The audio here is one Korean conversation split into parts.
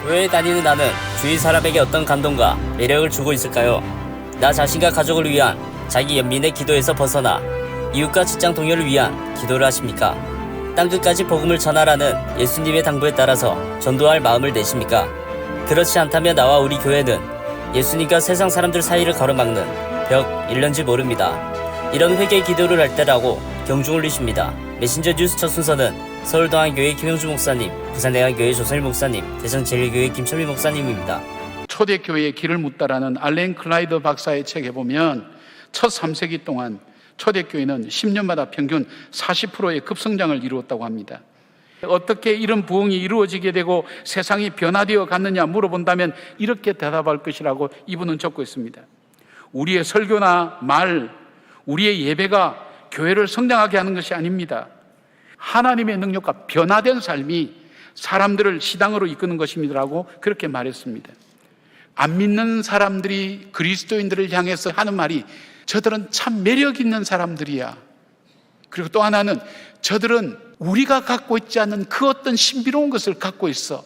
교회에 다니는 나는 주위 사람에게 어떤 감동과 매력을 주고 있을까요? 나 자신과 가족을 위한 자기 연민의 기도에서 벗어나 이웃과 직장 동료를 위한 기도를 하십니까? 땅끝까지 복음을 전하라는 예수님의 당부에 따라서 전도할 마음을 내십니까? 그렇지 않다면 나와 우리 교회는 예수님과 세상 사람들 사이를 가로막는 벽일는지 모릅니다. 이런 회개 기도를 할 때라고 경중 올리십니다. 메신저 뉴스 첫 순서는 서울동안교회 김영주 목사님, 부산대한교회 조선일 목사님, 대전제일교회 김철미 목사님입니다. 초대교회의 길을 묻다라는 알렌 클라이드 박사의 책에 보면 첫 3세기 동안 초대교회는 10년마다 평균 40%의 급성장을 이루었다고 합니다. 어떻게 이런 부흥이 이루어지게 되고 세상이 변화되어 갔느냐 물어본다면 이렇게 대답할 것이라고 이분은 적고 있습니다. 우리의 설교나 말, 우리의 예배가 교회를 성장하게 하는 것이 아닙니다. 하나님의 능력과 변화된 삶이 사람들을 시당으로 이끄는 것입니다라고 그렇게 말했습니다. 안 믿는 사람들이 그리스도인들을 향해서 하는 말이 저들은 참 매력 있는 사람들이야. 그리고 또 하나는 저들은 우리가 갖고 있지 않는 그 어떤 신비로운 것을 갖고 있어.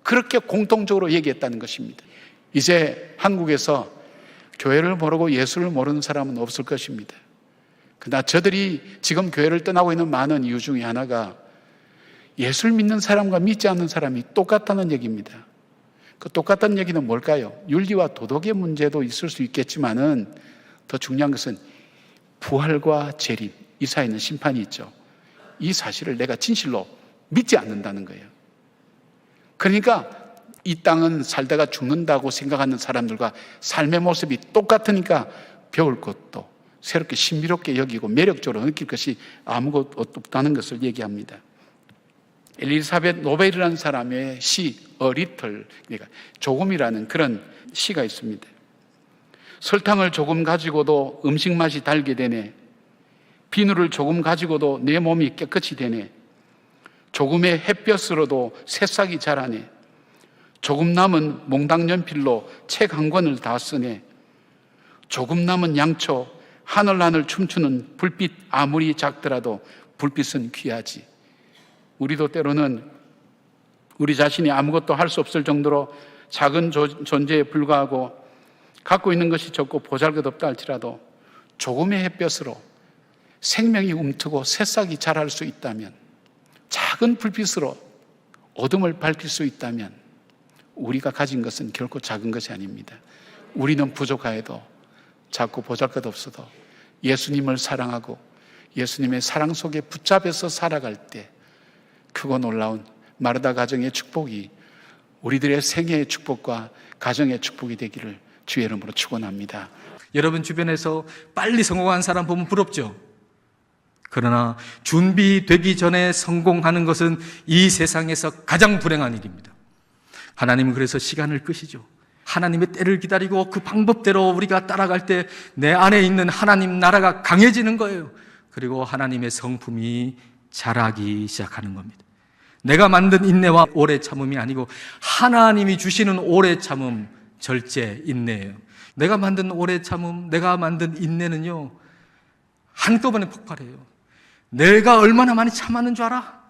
그렇게 공통적으로 얘기했다는 것입니다. 이제 한국에서 교회를 모르고 예수를 모르는 사람은 없을 것입니다. 그러나 저들이 지금 교회를 떠나고 있는 많은 이유 중에 하나가 예수를 믿는 사람과 믿지 않는 사람이 똑같다는 얘기입니다. 그 똑같다는 얘기는 뭘까요? 윤리와 도덕의 문제도 있을 수 있겠지만은 더 중요한 것은 부활과 재림, 이 사이에는 심판이 있죠. 이 사실을 내가 진실로 믿지 않는다는 거예요. 그러니까 이 땅은 살다가 죽는다고 생각하는 사람들과 삶의 모습이 똑같으니까 배울 것도 새롭게 신비롭게 여기고 매력적으로 느낄 것이 아무것도 없다는 것을 얘기합니다. 엘리사벳 노벨이라는 사람의 시 A Little, 그러니까 조금이라는 그런 시가 있습니다. 설탕을 조금 가지고도 음식 맛이 달게 되네. 비누를 조금 가지고도 내 몸이 깨끗이 되네. 조금의 햇볕으로도 새싹이 자라네. 조금 남은 몽당 연필로 책 한 권을 다 쓰네. 조금 남은 양초, 하늘하늘 춤추는 불빛 아무리 작더라도 불빛은 귀하지. 우리도 때로는 우리 자신이 아무것도 할 수 없을 정도로 작은 존재에 불과하고 갖고 있는 것이 적고 보잘것없다 할지라도 조금의 햇볕으로 생명이 움트고 새싹이 자랄 수 있다면, 작은 불빛으로 어둠을 밝힐 수 있다면 우리가 가진 것은 결코 작은 것이 아닙니다. 우리는 부족하여도 작고 보잘것없어도 예수님을 사랑하고 예수님의 사랑 속에 붙잡혀서 살아갈 때 크고 놀라운 마르다 가정의 축복이 우리들의 생애의 축복과 가정의 축복이 되기를 주의 이름으로 축원합니다. 여러분 주변에서 빨리 성공한 사람 보면 부럽죠? 그러나 준비되기 전에 성공하는 것은 이 세상에서 가장 불행한 일입니다. 하나님은 그래서 시간을 끄시죠. 하나님의 때를 기다리고 그 방법대로 우리가 따라갈 때 내 안에 있는 하나님 나라가 강해지는 거예요. 그리고 하나님의 성품이 자라기 시작하는 겁니다. 내가 만든 인내와 오래 참음이 아니고 하나님이 주시는 오래 참음, 절제 인내예요. 내가 만든 오래 참음, 내가 만든 인내는요, 한꺼번에 폭발해요. 내가 얼마나 많이 참았는 줄 알아?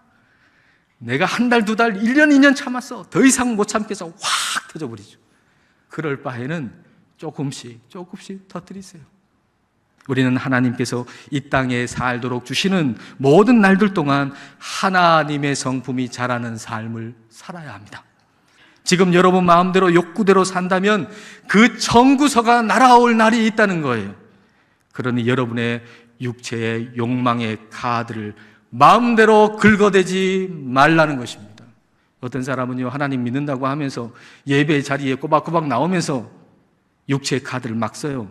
내가 한 달, 두 달, 1년, 2년 참았어. 더 이상 못 참겠어. 확 터져버리죠. 그럴 바에는 조금씩 터뜨리세요. 우리는 하나님께서 이 땅에 살도록 주시는 모든 날들 동안 하나님의 성품이 자라는 삶을 살아야 합니다. 지금 여러분 마음대로 욕구대로 산다면 그 청구서가 날아올 날이 있다는 거예요. 그러니 여러분의 육체의 욕망의 카드를 마음대로 긁어대지 말라는 것입니다. 어떤 사람은요, 하나님 믿는다고 하면서 예배 자리에 꼬박꼬박 나오면서 육체의 카드를 막 써요.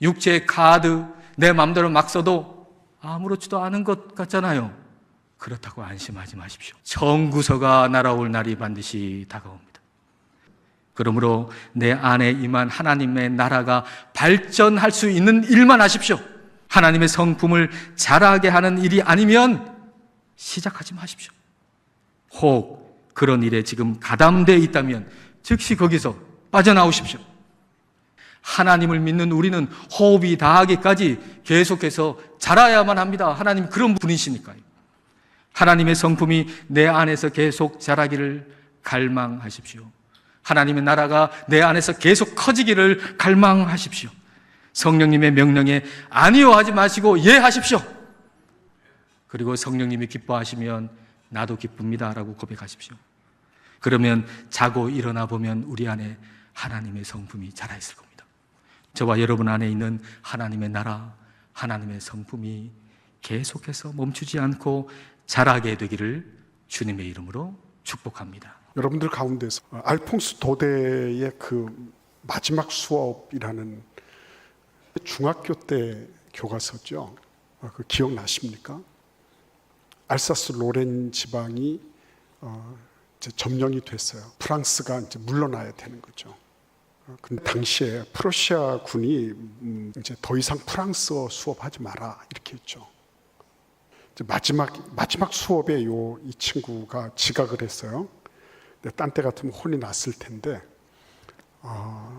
육체의 카드 내 마음대로 막 써도 아무렇지도 않은 것 같잖아요. 그렇다고 안심하지 마십시오. 청구서가 날아올 날이 반드시 다가옵니다. 그러므로 내 안에 임한 하나님의 나라가 발전할 수 있는 일만 하십시오. 하나님의 성품을 자라게 하는 일이 아니면 시작하지 마십시오. 혹 그런 일에 지금 가담되어 있다면 즉시 거기서 빠져나오십시오. 하나님을 믿는 우리는 호흡이 다하기까지 계속해서 자라야만 합니다. 하나님 그런 분이시니까요. 하나님의 성품이 내 안에서 계속 자라기를 갈망하십시오. 하나님의 나라가 내 안에서 계속 커지기를 갈망하십시오. 성령님의 명령에 아니요 하지 마시고 예 하십시오. 그리고 성령님이 기뻐하시면 나도 기쁩니다 라고 고백하십시오. 그러면 자고 일어나 보면 우리 안에 하나님의 성품이 자라있을 겁니다. 저와 여러분 안에 있는 하나님의 나라, 하나님의 성품이 계속해서 멈추지 않고 자라게 되기를 주님의 이름으로 축복합니다. 여러분들 가운데서 알퐁스 도데의 그 마지막 수업이라는 중학교 때 교과서죠. 그 기억나십니까? 알사스 로렌 지방이 이제 점령이 됐어요. 프랑스가 이제 물러나야 되는 거죠. 근데 당시에 프러시아 군이 이제 더 이상 프랑스어 수업하지 마라 이렇게 했죠. 이제 마지막 수업에 이 친구가 지각을 했어요. 근데 딴 때 같으면 혼이 났을 텐데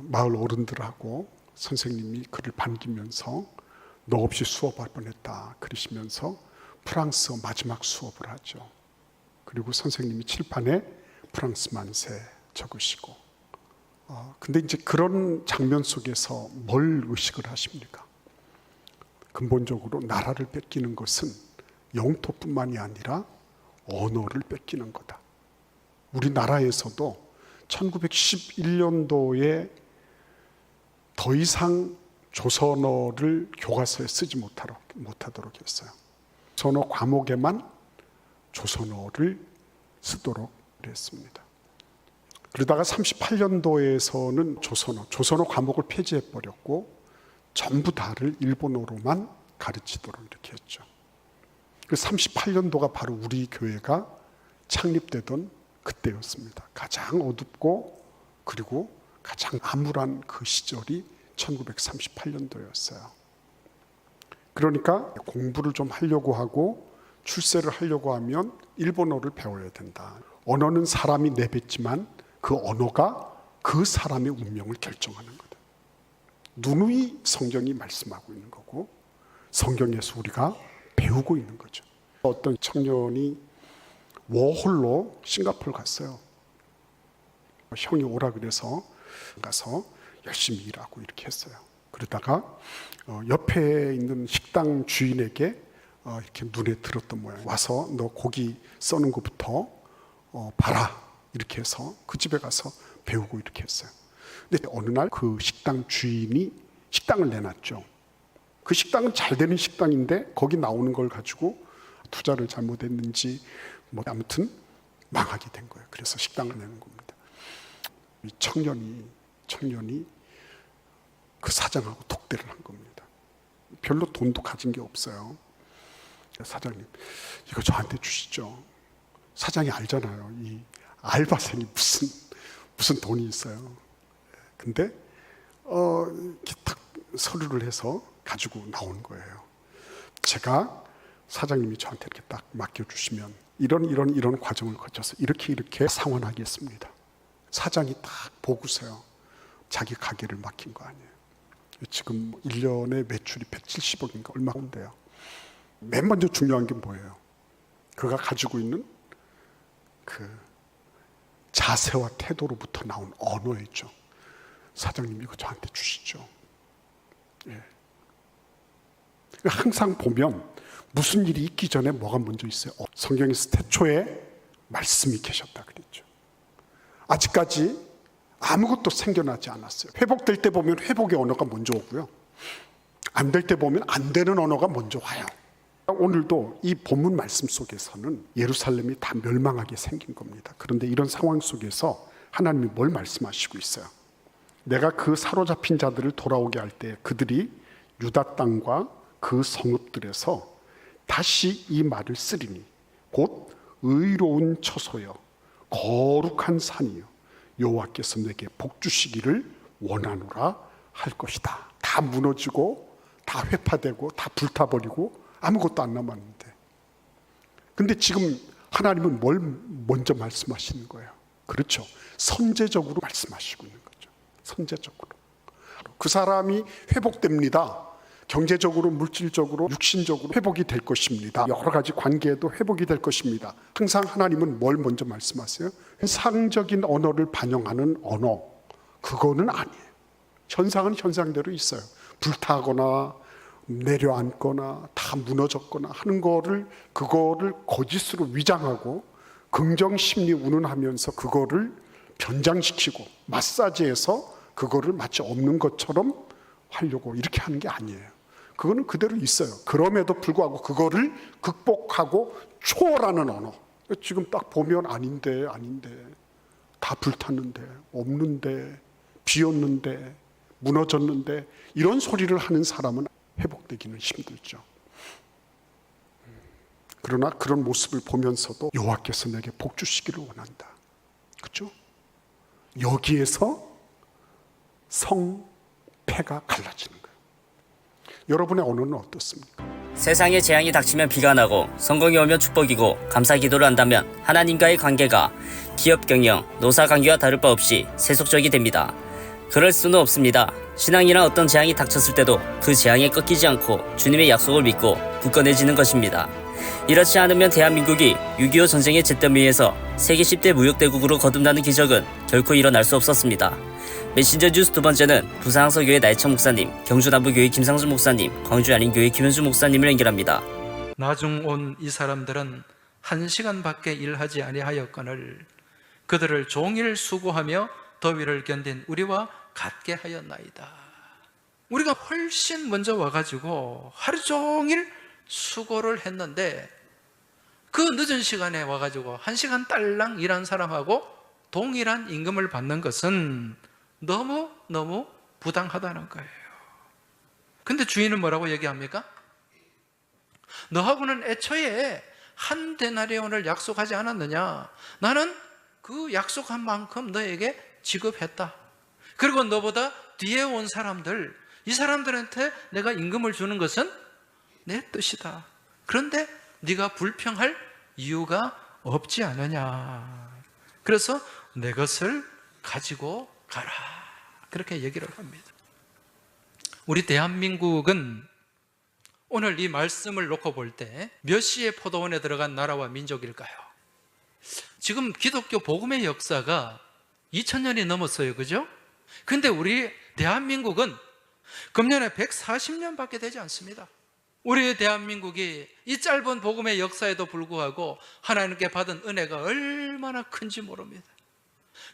마을 어른들하고 선생님이 그를 반기면서 너 없이 수업할 뻔했다 그러시면서 프랑스어 마지막 수업을 하죠. 그리고 선생님이 칠판에 프랑스 만세 적으시고 근데 이제 그런 장면 속에서 뭘 의식을 하십니까? 근본적으로 나라를 뺏기는 것은 영토뿐만이 아니라 언어를 뺏기는 거다. 우리나라에서도 1911년도에 더 이상 조선어를 교과서에 쓰지 못하도록 했어요. 조선어 과목에만 조선어를 쓰도록 했습니다. 그러다가 38년도에서는 조선어 과목을 폐지해버렸고 전부 다를 일본어로만 가르치도록 이렇게 했죠. 그 38년도가 바로 우리 교회가 창립되던 그때였습니다. 가장 어둡고 그리고 가장 암울한 그 시절이 1938년도였어요. 그러니까 공부를 좀 하려고 하고 출세를 하려고 하면 일본어를 배워야 된다. 언어는 사람이 내뱉지만 그 언어가 그 사람의 운명을 결정하는 거다. 누누이 성경이 말씀하고 있는 거고 성경에서 우리가 배우고 있는 거죠. 어떤 청년이 워홀로 싱가포르 갔어요. 형이 오라 그래서 가서 열심히 일하고 이렇게 했어요. 그러다가 옆에 있는 식당 주인에게 이렇게 눈에 들었던 모양. 와서 너 고기 써는 것부터 봐라 이렇게 해서 그 집에 가서 배우고 이렇게 했어요. 근데 어느 날 그 식당 주인이 식당을 내놨죠. 그 식당은 잘 되는 식당인데 거기 나오는 걸 가지고 투자를 잘못했는지 뭐 아무튼 망하게 된 거예요. 그래서 식당을 내는 겁니다. 이 청년이 그 사장하고 독대를 한 겁니다. 별로 돈도 가진 게 없어요. 사장님, 이거 저한테 주시죠. 사장이 알잖아요. 이 알바생이 무슨 돈이 있어요. 근데 이렇게 딱 서류를 해서 가지고 나온 거예요. 제가 사장님이 저한테 이렇게 딱 맡겨주시면 이런 과정을 거쳐서 이렇게 상환하겠습니다. 사장이 딱 보고서요. 자기 가게를 맡긴 거 아니에요. 지금 1년에 매출이 170억인가 얼마인데요. 맨 먼저 중요한 게 뭐예요? 그가 가지고 있는 그 자세와 태도로부터 나온 언어였죠. 사장님 이거 저한테 주시죠. 예. 항상 보면 무슨 일이 있기 전에 뭐가 먼저 있어요? 성경에서 태초에 말씀이 계셨다 그랬죠. 아직까지 아무것도 생겨나지 않았어요. 회복될 때 보면 회복의 언어가 먼저 오고요. 안 될 때 보면 안 되는 언어가 먼저 와요. 오늘도 이 본문 말씀 속에서는 예루살렘이 다 멸망하게 생긴 겁니다. 그런데 이런 상황 속에서 하나님이 뭘 말씀하시고 있어요? 내가 그 사로잡힌 자들을 돌아오게 할 때 그들이 유다 땅과 그 성읍들에서 다시 이 말을 쓰리니 곧 의로운 처소여 거룩한 산이여 여호와께서 내게 복 주시기를 원하노라 할 것이다. 다 무너지고 다 회파되고 다 불타버리고 아무것도 안 남았는데, 근데 지금 하나님은 뭘 먼저 말씀하시는 거예요? 그렇죠. 선제적으로 말씀하시고 있는 거죠. 선제적으로 그 사람이 회복됩니다. 경제적으로, 물질적으로, 육신적으로 회복이 될 것입니다. 여러 가지 관계에도 회복이 될 것입니다. 항상 하나님은 뭘 먼저 말씀하세요? 현상적인 언어를 반영하는 언어, 그거는 아니에요. 현상은 현상대로 있어요. 불타거나 내려앉거나 다 무너졌거나 하는 그거를 거짓으로 위장하고 긍정심리 운운하면서 그거를 변장시키고 마사지해서 그거를 마치 없는 것처럼 하려고 이렇게 하는 게 아니에요. 그거는 그대로 있어요. 그럼에도 불구하고 그거를 극복하고 초월하는 언어. 지금 딱 보면 아닌데 다 불탔는데 없는데 비었는데 무너졌는데 이런 소리를 하는 사람은 회복되기는 힘들죠. 그러나 그런 모습을 보면서도 여호와께서 내게 복 주시기를 원한다. 그렇죠? 여기에서 성패가 갈라지는 거예요. 여러분의 언어는 어떻습니까? 세상에 재앙이 닥치면 비가 나고 성공이 오면 축복이고 감사 기도를 한다면 하나님과의 관계가 기업 경영, 노사 관계와 다를 바 없이 세속적이 됩니다. 그럴 수는 없습니다. 신앙이란 어떤 재앙이 닥쳤을 때도 그 재앙에 꺾이지 않고 주님의 약속을 믿고 굳건해지는 것입니다. 이렇지 않으면 대한민국이 6.25 전쟁의 잿더미에서 세계 10대 무역대국으로 거듭나는 기적은 결코 일어날 수 없었습니다. 메신저 뉴스 두 번째는 부산항서교회 나혜천 목사님, 경주남부교회 김상준 목사님, 광주안림교회 김현주 목사님을 연결합니다. 나중 온 이 사람들은 1시간밖에 일하지 아니하였거늘 그들을 종일 수고하며 더위를 견딘 우리와 같게 하였나이다. 우리가 훨씬 먼저 와가지고 하루 종일 수고를 했는데 그 늦은 시간에 와가지고 1시간 딸랑 일한 사람하고 동일한 임금을 받는 것은 너무 부당하다는 거예요. 근데 주인은 뭐라고 얘기합니까? 너하고는 애초에 한 데나리온을 약속하지 않았느냐? 나는 그 약속한 만큼 너에게 지급했다. 그리고 너보다 뒤에 온 사람들, 이 사람들한테 내가 임금을 주는 것은 내 뜻이다. 그런데 네가 불평할 이유가 없지 않느냐. 그래서 내 것을 가지고 가라. 그렇게 얘기를 합니다. 우리 대한민국은 오늘 이 말씀을 놓고 볼 때 몇 시에 포도원에 들어간 나라와 민족일까요? 지금 기독교 복음의 역사가 2000년이 넘었어요. 그죠? 근데 우리 대한민국은 금년에 140년밖에 되지 않습니다. 우리 대한민국이 이 짧은 복음의 역사에도 불구하고 하나님께 받은 은혜가 얼마나 큰지 모릅니다.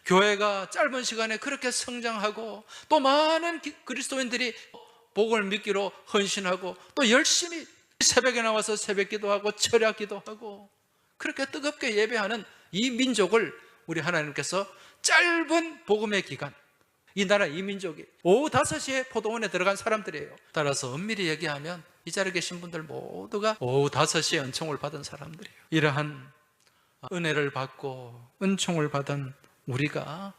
교회가 짧은 시간에 그렇게 성장하고 또 많은 그리스도인들이 복음을 믿기로 헌신하고 또 열심히 새벽에 나와서 새벽 기도하고 철야 기도하고 그렇게 뜨겁게 예배하는 이 민족을 우리 하나님께서 짧은 복음의 기간, 이 나라 이 민족이 오후 5시에 포도원에 들어간 사람들이에요. 따라서 엄밀히 얘기하면 이 자리에 계신 분들 모두가 오후 5시에 은총을 받은 사람들이에요. 이러한 은혜를 받고 은총을 받은 우리가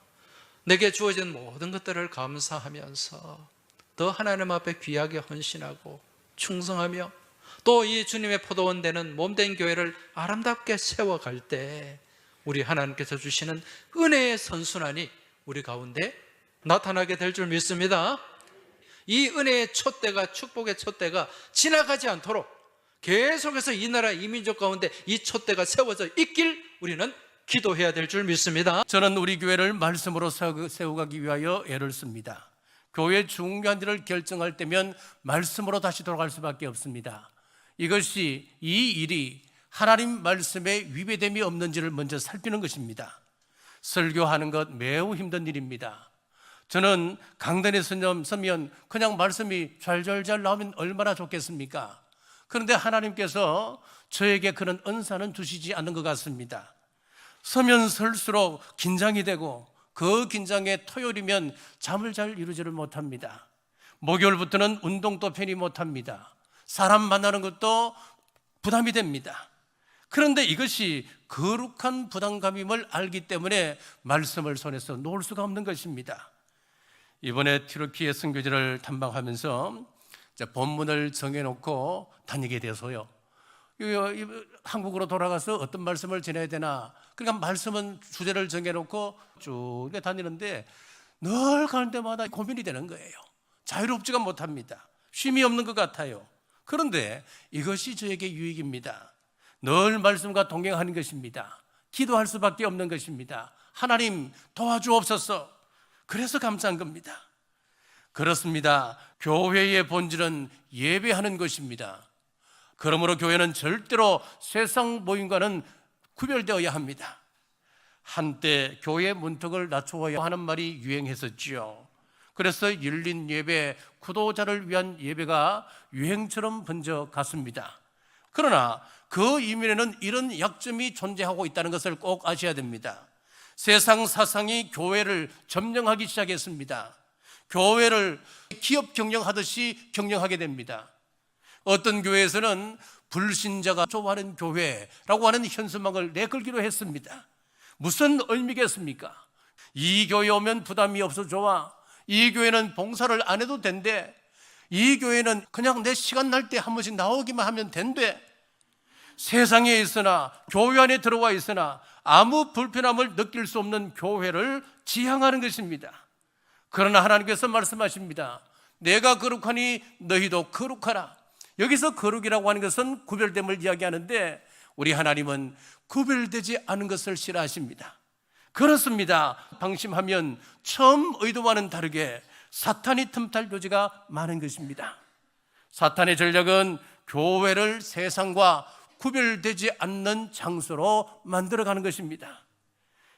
내게 주어진 모든 것들을 감사하면서 더 하나님 앞에 귀하게 헌신하고 충성하며 또 이 주님의 포도원 되는 몸된 교회를 아름답게 세워갈 때 우리 하나님께서 주시는 은혜의 선순환이 우리 가운데 나타나게 될 줄 믿습니다. 이 은혜의 촛대가, 축복의 촛대가 지나가지 않도록 계속해서 이 나라 이 민족 가운데 이 촛대가 세워져 있길 우리는 기도해야 될 줄 믿습니다. 저는 우리 교회를 말씀으로 세워가기 위하여 애를 씁니다. 교회 중요한 일을 결정할 때면 말씀으로 다시 돌아갈 수밖에 없습니다. 이것이 이 일이 하나님 말씀에 위배됨이 없는지를 먼저 살피는 것입니다. 설교하는 것 매우 힘든 일입니다. 저는 강단에 서면 그냥 말씀이 잘잘잘 나오면 얼마나 좋겠습니까? 그런데 하나님께서 저에게 그런 은사는 주시지 않는 것 같습니다. 서면 설수록 긴장이 되고 그 긴장에 토요일이면 잠을 잘 이루지를 못합니다. 목요일부터는 운동도 편히 못합니다. 사람 만나는 것도 부담이 됩니다. 그런데 이것이 거룩한 부담감임을 알기 때문에 말씀을 손에서 놓을 수가 없는 것입니다. 이번에 튀르키예 선교지를 탐방하면서 본문을 정해놓고 다니게 돼서요, 한국으로 돌아가서 어떤 말씀을 전해야 되나, 그러니까 말씀은 주제를 정해놓고 쭉 다니는데 늘 가는 데마다 고민이 되는 거예요. 자유롭지가 못합니다. 쉼이 없는 것 같아요. 그런데 이것이 저에게 유익입니다. 늘 말씀과 동행하는 것입니다. 기도할 수밖에 없는 것입니다. 하나님 도와주옵소서. 그래서 감사한 겁니다. 그렇습니다. 교회의 본질은 예배하는 것입니다. 그러므로 교회는 절대로 세상 모임과는 구별되어야 합니다. 한때 교회 문턱을 낮추어야 하는 말이 유행했었지요. 그래서 열린 예배, 구도자를 위한 예배가 유행처럼 번져갔습니다. 그러나 그 이면에는 이런 약점이 존재하고 있다는 것을 꼭 아셔야 됩니다. 세상 사상이 교회를 점령하기 시작했습니다. 교회를 기업 경영하듯이 경영하게 됩니다. 어떤 교회에서는 불신자가 좋아하는 교회라고 하는 현수막을 내걸기로 했습니다. 무슨 의미겠습니까? 이 교회 오면 부담이 없어 좋아. 이 교회는 봉사를 안 해도 된대. 이 교회는 그냥 내 시간 날 때 한 번씩 나오기만 하면 된대. 세상에 있으나 교회 안에 들어와 있으나 아무 불편함을 느낄 수 없는 교회를 지향하는 것입니다. 그러나 하나님께서 말씀하십니다. 내가 거룩하니 너희도 거룩하라. 여기서 거룩이라고 하는 것은 구별됨을 이야기하는데 우리 하나님은 구별되지 않은 것을 싫어하십니다. 그렇습니다. 방심하면 처음 의도와는 다르게 사탄이 틈탈 요지가 많은 것입니다. 사탄의 전략은 교회를 세상과 구별되지 않는 장소로 만들어가는 것입니다.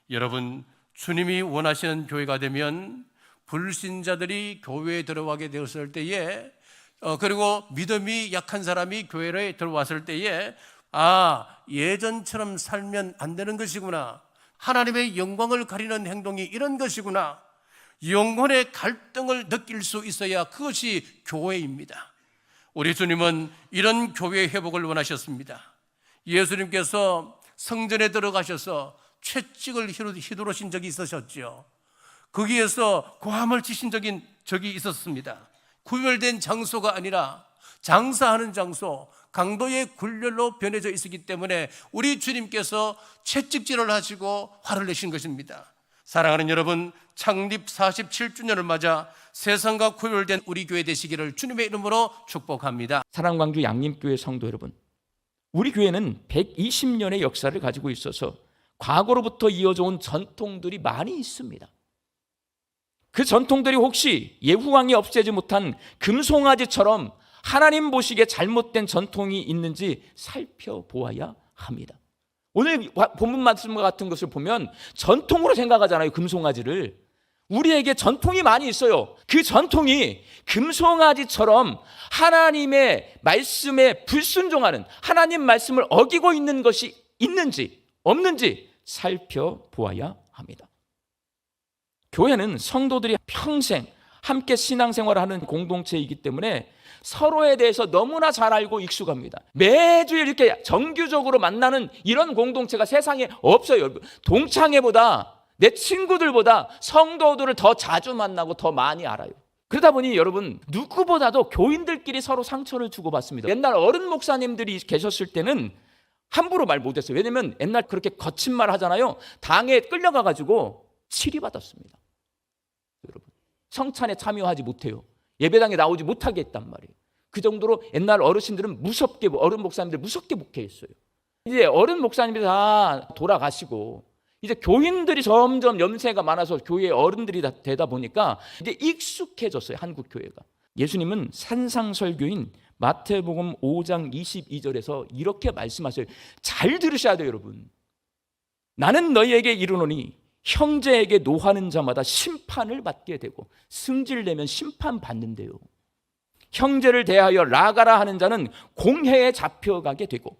여러분, 주님이 원하시는 교회가 되면 불신자들이 교회에 들어가게 되었을 때에 그리고 믿음이 약한 사람이 교회에 들어왔을 때에 예전처럼 살면 안 되는 것이구나. 하나님의 영광을 가리는 행동이 이런 것이구나. 영혼의 갈등을 느낄 수 있어야 그것이 교회입니다. 우리 주님은 이런 교회의 회복을 원하셨습니다. 예수님께서 성전에 들어가셔서 채찍을 휘두르신 적이 있으셨죠. 거기에서 고함을 치신 적이 있었습니다. 구별된 장소가 아니라 장사하는 장소, 강도의 굴렬로 변해져 있었기 때문에 우리 주님께서 채찍질을 하시고 화를 내신 것입니다. 사랑하는 여러분, 창립 47주년을 맞아 세상과 구별된 우리 교회 되시기를 주님의 이름으로 축복합니다. 사랑광주 양림교회 성도 여러분, 우리 교회는 120년의 역사를 가지고 있어서 과거로부터 이어져 온 전통들이 많이 있습니다. 그 전통들이 혹시 예후왕이 없애지 못한 금송아지처럼 하나님 보시기에 잘못된 전통이 있는지 살펴보아야 합니다. 오늘 본문 말씀과 같은 것을 보면 전통으로 생각하잖아요. 금송아지를. 우리에게 전통이 많이 있어요. 그 전통이 금송아지처럼 하나님의 말씀에 불순종하는, 하나님 말씀을 어기고 있는 것이 있는지 없는지 살펴보아야 합니다. 교회는 성도들이 평생 함께 신앙생활을 하는 공동체이기 때문에 서로에 대해서 너무나 잘 알고 익숙합니다. 매주 이렇게 정규적으로 만나는 이런 공동체가 세상에 없어요. 동창회보다, 내 친구들보다 성도들을 더 자주 만나고 더 많이 알아요. 그러다 보니 여러분, 누구보다도 교인들끼리 서로 상처를 주고받습니다. 옛날 어른 목사님들이 계셨을 때는 함부로 말 못했어요. 왜냐면 옛날 그렇게 거친 말 하잖아요. 당에 끌려가가지고 치리받았습니다. 여러분, 성찬에 참여하지 못해요. 예배당에 나오지 못하게 했단 말이에요. 그 정도로 옛날 어르신들은 무섭게, 어른 목사님들 무섭게 목회했어요. 이제 어른 목사님들이 다 돌아가시고 이제 교인들이 점점 연세가 많아서 교회의 어른들이 다 되다 보니까 이제 익숙해졌어요. 한국 교회가. 예수님은 산상설교인 마태복음 5장 22절에서 이렇게 말씀하세요. 잘 들으셔야 돼요, 여러분. 나는 너희에게 이르노니 형제에게 노하는 자마다 심판을 받게 되고 승질내면 심판받는데요. 형제를 대하여 라가라 하는 자는 공회에 잡혀가게 되고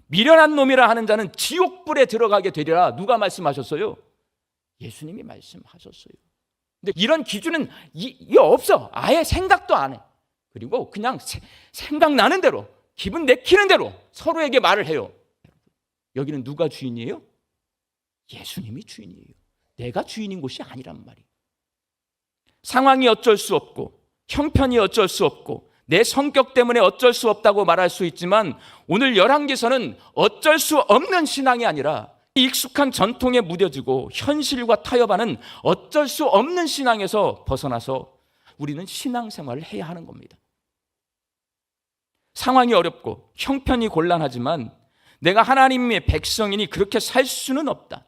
미련한 놈이라 하는 자는 지옥불에 들어가게 되리라. 누가 말씀하셨어요? 예수님이 말씀하셨어요. 근데 이런 기준은 이게 없어. 아예 생각도 안 해. 그리고 그냥 생각나는 대로, 기분 내키는 대로 서로에게 말을 해요. 여기는 누가 주인이에요? 예수님이 주인이에요. 내가 주인인 곳이 아니란 말이에요. 상황이 어쩔 수 없고 형편이 어쩔 수 없고 내 성격 때문에 어쩔 수 없다고 말할 수 있지만 오늘 열왕기서는 어쩔 수 없는 신앙이 아니라 익숙한 전통에 무뎌지고 현실과 타협하는 어쩔 수 없는 신앙에서 벗어나서 우리는 신앙생활을 해야 하는 겁니다. 상황이 어렵고 형편이 곤란하지만 내가 하나님의 백성이니 그렇게 살 수는 없다.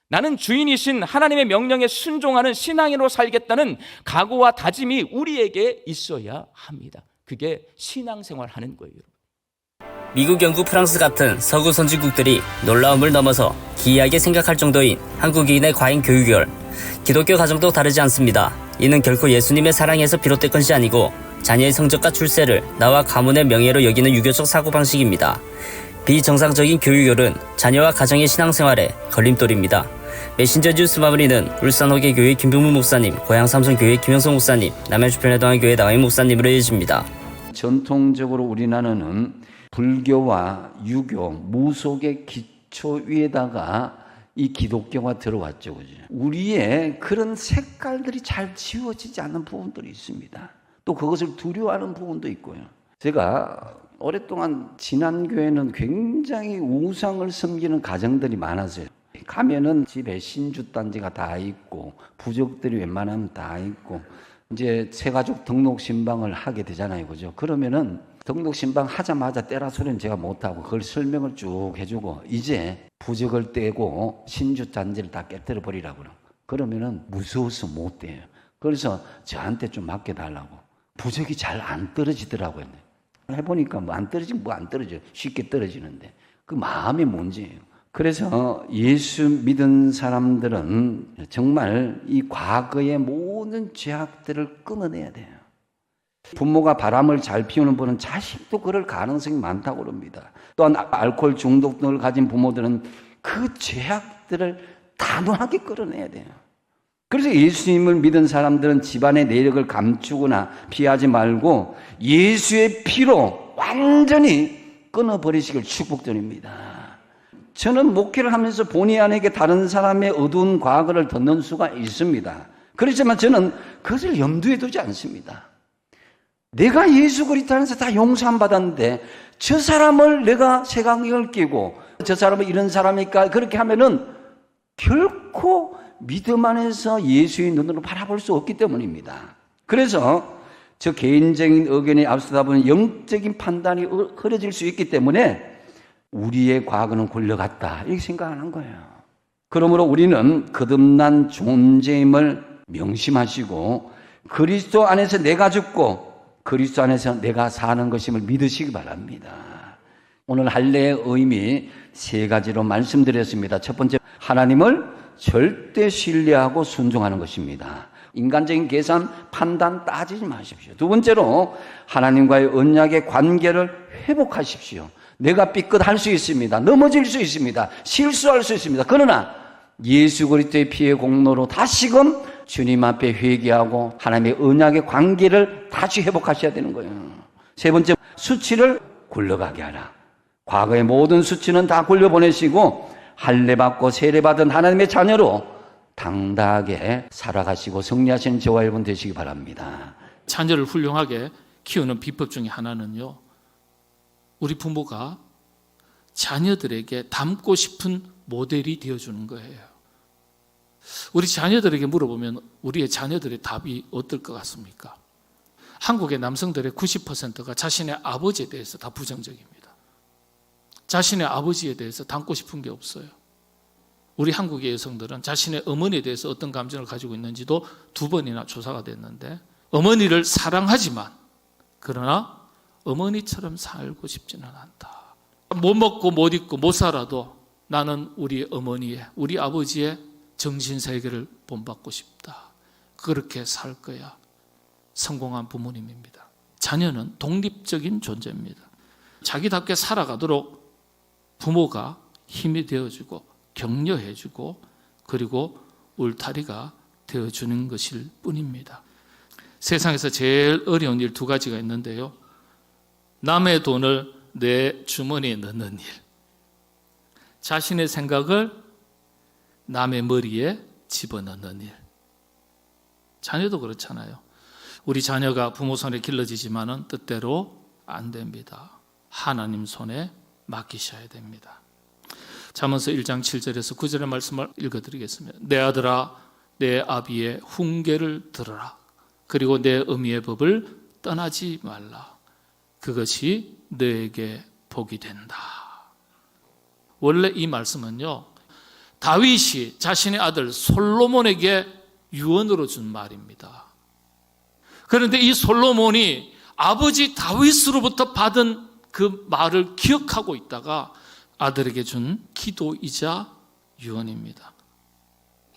나는 주인이신 하나님의 명령에 순종하는 신앙인으로 살겠다는 각오와 다짐이 우리에게 있어야 합니다. 그게 신앙생활 하는 거예요. 미국, 영국, 프랑스 같은 서구 선진국들이 놀라움을 넘어서 기이하게 생각할 정도인 한국인의 과잉 교육열, 기독교 가정도 다르지 않습니다. 이는 결코 예수님의 사랑에서 비롯된 것이 아니고 자녀의 성적과 출세를 나와 가문의 명예로 여기는 유교적 사고방식입니다. 비정상적인 교육열은 자녀와 가정의 신앙생활에 걸림돌입니다. 메신저 뉴스 마무리는 울산호계교회 김병무 목사님, 고양 삼성교회 김영성 목사님, 남양주편의동안교회 나의 목사님으로 이어집니다. 전통적으로 우리나라는 불교와 유교, 무속의 기초 위에다가 이 기독교가 들어왔죠. 그죠? 우리의 그런 색깔들이 잘 지워지지 않는 부분들이 있습니다. 또 그것을 두려워하는 부분도 있고요. 제가 오랫동안 지난 교회는 굉장히 우상을 섬기는 가정들이 많았어요. 가면은 집에 신주단지가 다 있고 부적들이 웬만하면 다 있고 이제 새가족 등록 신방을 하게 되잖아요. 그죠? 그러면은 등록 신방 하자마자 떼라 소리는 제가 못하고 그걸 설명을 쭉 해주고 이제 부적을 떼고 신주단지를 다 깨뜨려 버리라고 그러면은 무서워서 못 떼요. 그래서 저한테 좀 맡겨달라고. 부적이 잘 안 떨어지더라고요. 해보니까 뭐 안 떨어지면 뭐 안 떨어져요. 쉽게 떨어지는데 그 마음의 문제예요. 그래서 예수 믿은 사람들은 정말 이 과거의 모든 죄악들을 끊어내야 돼요. 부모가 바람을 잘 피우는 분은 자식도 그럴 가능성이 많다고 합니다. 또한 알코올 중독을 가진 부모들은 그 죄악들을 단호하게 끌어내야 돼요. 그래서 예수님을 믿은 사람들은 집안의 내력을 감추거나 피하지 말고 예수의 피로 완전히 끊어버리시길 축복드립니다. 저는 목회를 하면서 본의 아니게 다른 사람의 어두운 과거를 듣는 수가 있습니다. 그렇지만 저는 그것을 염두에 두지 않습니다. 내가 예수 그리스도 안에서 다 용서함 받았는데 저 사람을 내가 색안경을 끼고 저 사람은 이런 사람이니까 그렇게 하면은 결코 믿음 안에서 예수의 눈으로 바라볼 수 없기 때문입니다. 그래서 저 개인적인 의견에 앞서다 보면 영적인 판단이 흐려질 수 있기 때문에 우리의 과거는 굴러갔다 이렇게 생각하는 거예요. 그러므로 우리는 거듭난 존재임을 명심하시고 그리스도 안에서 내가 죽고 그리스도 안에서 내가 사는 것임을 믿으시기 바랍니다. 오늘 할례의 의미 세 가지로 말씀드렸습니다. 첫 번째, 하나님을 절대 신뢰하고 순종하는 것입니다. 인간적인 계산, 판단 따지지 마십시오. 두 번째로 하나님과의 언약의 관계를 회복하십시오. 내가 삐끗할 수 있습니다. 넘어질 수 있습니다. 실수할 수 있습니다. 그러나 예수 그리스도의 피의 공로로 다시금 주님 앞에 회개하고 하나님의 언약의 관계를 다시 회복하셔야 되는 거예요. 세 번째, 수치를 굴러가게 하라. 과거의 모든 수치는 다 굴려보내시고 할례받고 세례받은 하나님의 자녀로 당당하게 살아가시고 승리하시는 저와 여러분 되시기 바랍니다. 자녀를 훌륭하게 키우는 비법 중에 하나는요, 우리 부모가 자녀들에게 닮고 싶은 모델이 되어주는 거예요. 우리 자녀들에게 물어보면 우리의 자녀들의 답이 어떨 것 같습니까? 한국의 남성들의 90%가 자신의 아버지에 대해서 다 부정적입니다. 자신의 아버지에 대해서 닮고 싶은 게 없어요. 우리 한국의 여성들은 자신의 어머니에 대해서 어떤 감정을 가지고 있는지도 2번이나 조사가 됐는데, 어머니를 사랑하지만 그러나 어머니처럼 살고 싶지는 않다. 못 먹고 못 입고 못 살아도 나는 우리 어머니의, 우리 아버지의 정신세계를 본받고 싶다. 그렇게 살 거야. 성공한 부모님입니다. 자녀는 독립적인 존재입니다. 자기답게 살아가도록 부모가 힘이 되어주고 격려해주고 그리고 울타리가 되어주는 것일 뿐입니다. 세상에서 제일 어려운 일 2가지가 있는데요. 남의 돈을 내 주머니에 넣는 일, 자신의 생각을 남의 머리에 집어넣는 일. 자녀도 그렇잖아요. 우리 자녀가 부모 손에 길러지지만은 뜻대로 안 됩니다. 하나님 손에 맡기셔야 됩니다. 잠언서 1장 7절에서 9절의 말씀을 읽어드리겠습니다. 내 아들아, 내 아비의 훈계를 들으라. 그리고 내 어미의 법을 떠나지 말라. 그것이 너에게 복이 된다. 원래 이 말씀은요, 다윗이 자신의 아들 솔로몬에게 유언으로 준 말입니다. 그런데 이 솔로몬이 아버지 다윗으로부터 받은 그 말을 기억하고 있다가 아들에게 준 기도이자 유언입니다.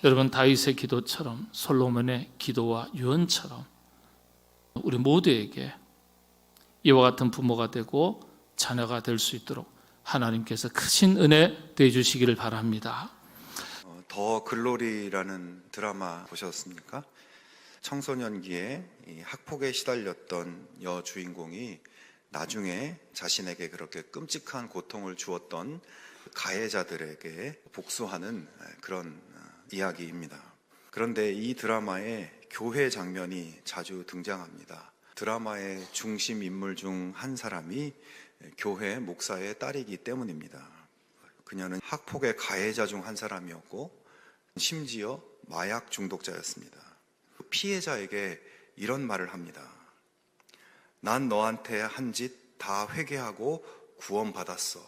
여러분, 다윗의 기도처럼 솔로몬의 기도와 유언처럼 우리 모두에게 이와 같은 부모가 되고 자녀가 될 수 있도록 하나님께서 크신 은혜 되어주시기를 바랍니다. 더 글로리라는 드라마 보셨습니까? 청소년기에 이 학폭에 시달렸던 여주인공이 나중에 자신에게 그렇게 끔찍한 고통을 주었던 가해자들에게 복수하는 그런 이야기입니다. 그런데 이 드라마에 교회 장면이 자주 등장합니다. 드라마의 중심 인물 중 한 사람이 교회 목사의 딸이기 때문입니다. 그녀는 학폭의 가해자 중 한 사람이었고 심지어 마약 중독자였습니다. 피해자에게 이런 말을 합니다. 난 너한테 한 짓 다 회개하고 구원받았어.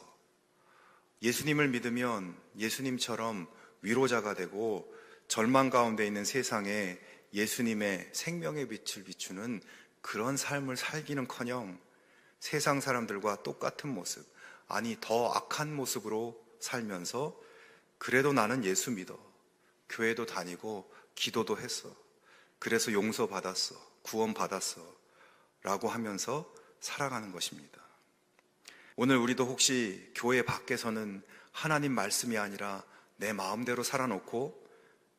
예수님을 믿으면 예수님처럼 위로자가 되고 절망 가운데 있는 세상에 예수님의 생명의 빛을 비추는 그런 삶을 살기는커녕 세상 사람들과 똑같은 모습, 아니 더 악한 모습으로 살면서 그래도 나는 예수 믿어. 교회도 다니고 기도도 했어. 그래서 용서받았어. 구원받았어. 라고 하면서 살아가는 것입니다. 오늘 우리도 혹시 교회 밖에서는 하나님 말씀이 아니라 내 마음대로 살아놓고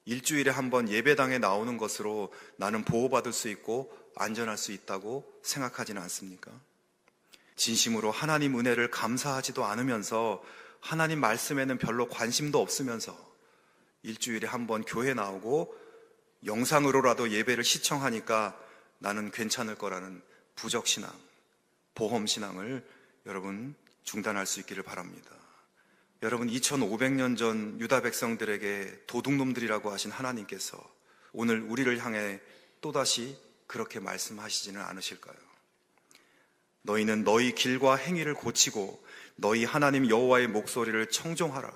일주일에 한 번 예배당에 나오는 것으로 나는 보호받을 수 있고 안전할 수 있다고 생각하지는 않습니까? 진심으로 하나님 은혜를 감사하지도 않으면서 하나님 말씀에는 별로 관심도 없으면서 일주일에 한 번 교회 나오고 영상으로라도 예배를 시청하니까 나는 괜찮을 거라는 부적신앙, 보험신앙을 여러분 중단할 수 있기를 바랍니다. 여러분, 2500년 전 유다 백성들에게 도둑놈들이라고 하신 하나님께서 오늘 우리를 향해 또다시 그렇게 말씀하시지는 않으실까요? 너희는 너희 길과 행위를 고치고 너희 하나님 여호와의 목소리를 청종하라.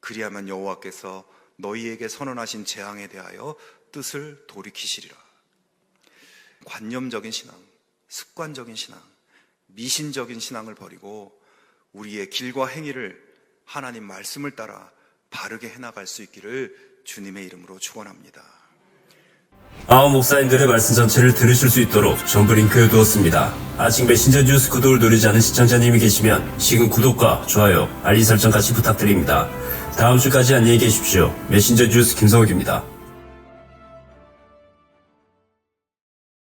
그리하면 여호와께서 너희에게 선언하신 재앙에 대하여 뜻을 돌이키시리라. 관념적인 신앙, 습관적인 신앙, 미신적인 신앙을 버리고 우리의 길과 행위를 하나님 말씀을 따라 바르게 해나갈 수 있기를 주님의 이름으로 축원합니다. 아홉 목사님들의 말씀 전체를 들으실 수 있도록 전부 링크해 두었습니다. 아직 메신저 뉴스 구독을 누르지 않은 시청자님이 계시면 지금 구독과 좋아요, 알림 설정 같이 부탁드립니다. 다음 주까지 안녕히 계십시오. 메신저 뉴스 김성욱입니다.